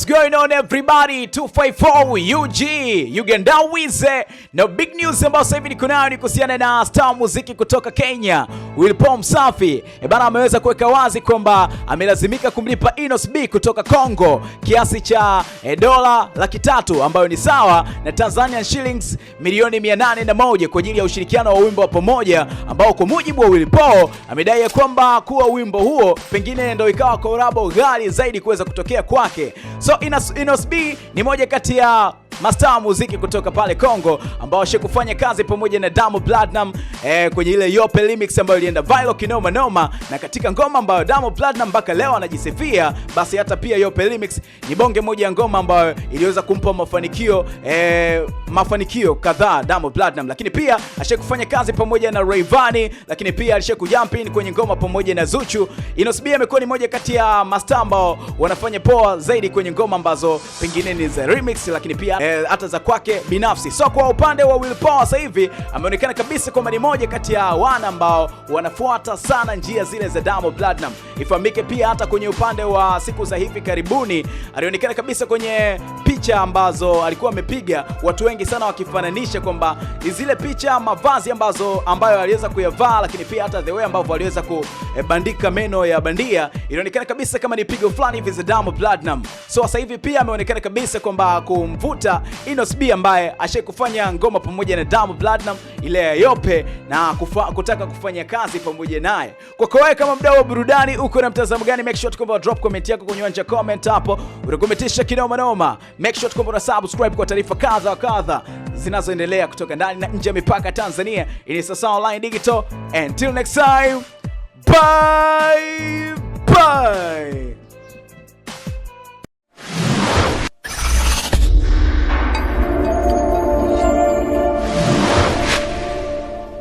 What's going on everybody? 254 UG Uganda Wize. Na big news ambayo sasa hivi niko nayo ni kuhusiana na star muziki kutoka Kenya Will Paul Msafi. Bana ameweza kuweka wazi kwamba amelazimika kumlipa Inos B kutoka Kongo kiasi cha dola 300,000 ambayo ni sawa na Tanzanian shillings milioni 801 kwa ajili ya ushirikiano wa wimbo wa pamoja ambao kwa mujibu wa Will Paul amedai kwamba kuwa wimbo huo pengine ndio ikawa collab ghali zaidi kuweza kutokea kwake. So Inos B ni moja kati ya mastaa muziki kutoka pale Kongo ambao washakufanya kazi pamoja na Diamond Platnumz kwenye ile Yope remix ambayo ilienda viral kinoma noma, na katika ngoma ambayo Diamond Platnumz mpaka leo anajisifia, basi hata pia Yope remix ni bonge moja ya ngoma ambayo iliweza kumpa mafanikio kadhaa Diamond Platnumz. Lakini pia ashakufanya kazi pamoja na Rayvanny, lakini pia alishakujump in kwenye ngoma pamoja na Zuchu. Inos B amekuwa ni moja kati ya mastaa ambao wanafanya poa zaidi kwenye ngoma ambazo pengine ni za remix, lakini pia hata za kwake binafsi. So kwa upande wa Will Paul sasa hivi ameonekana kabisa kwamba ni moja kati ya wana ambao wanafuata sana njia zile za Diamond Platnumz. Ifahamike pia hata kwenye upande wa siku za hivi karibuni alionekana kabisa kwenye picha ambazo alikuwa amepiga, watu wengi sana wakifananisha kwamba ni zile picha mavazi ambayo aliweza kuyavaa, lakini pia hata the way ambavyo aliweza kubandika meno ya bandia, ilionekana kabisa kama ni pigo fulani hivi za Diamond Platnumz. So sasa hivi pia ameonekana kabisa kwamba kumvuta Inos B ambaye ashakufanya ngoma pamoja na Diamond Platnumz ile ya Yope na kutaka kufanya kazi pamoja naye. Kwa wewe kama mdau wa burudani uko na mtazamo gani? Make sure kwamba drop comment yako kwenye uwanja comment hapo, utakometisha kinoma noma. Make sure kwamba una subscribe kwa taarifa kadha wa kadha zinazoendelea kutoka ndani na nje ya mipaka Tanzania. Ini sasa online digital. Until next time. Bye.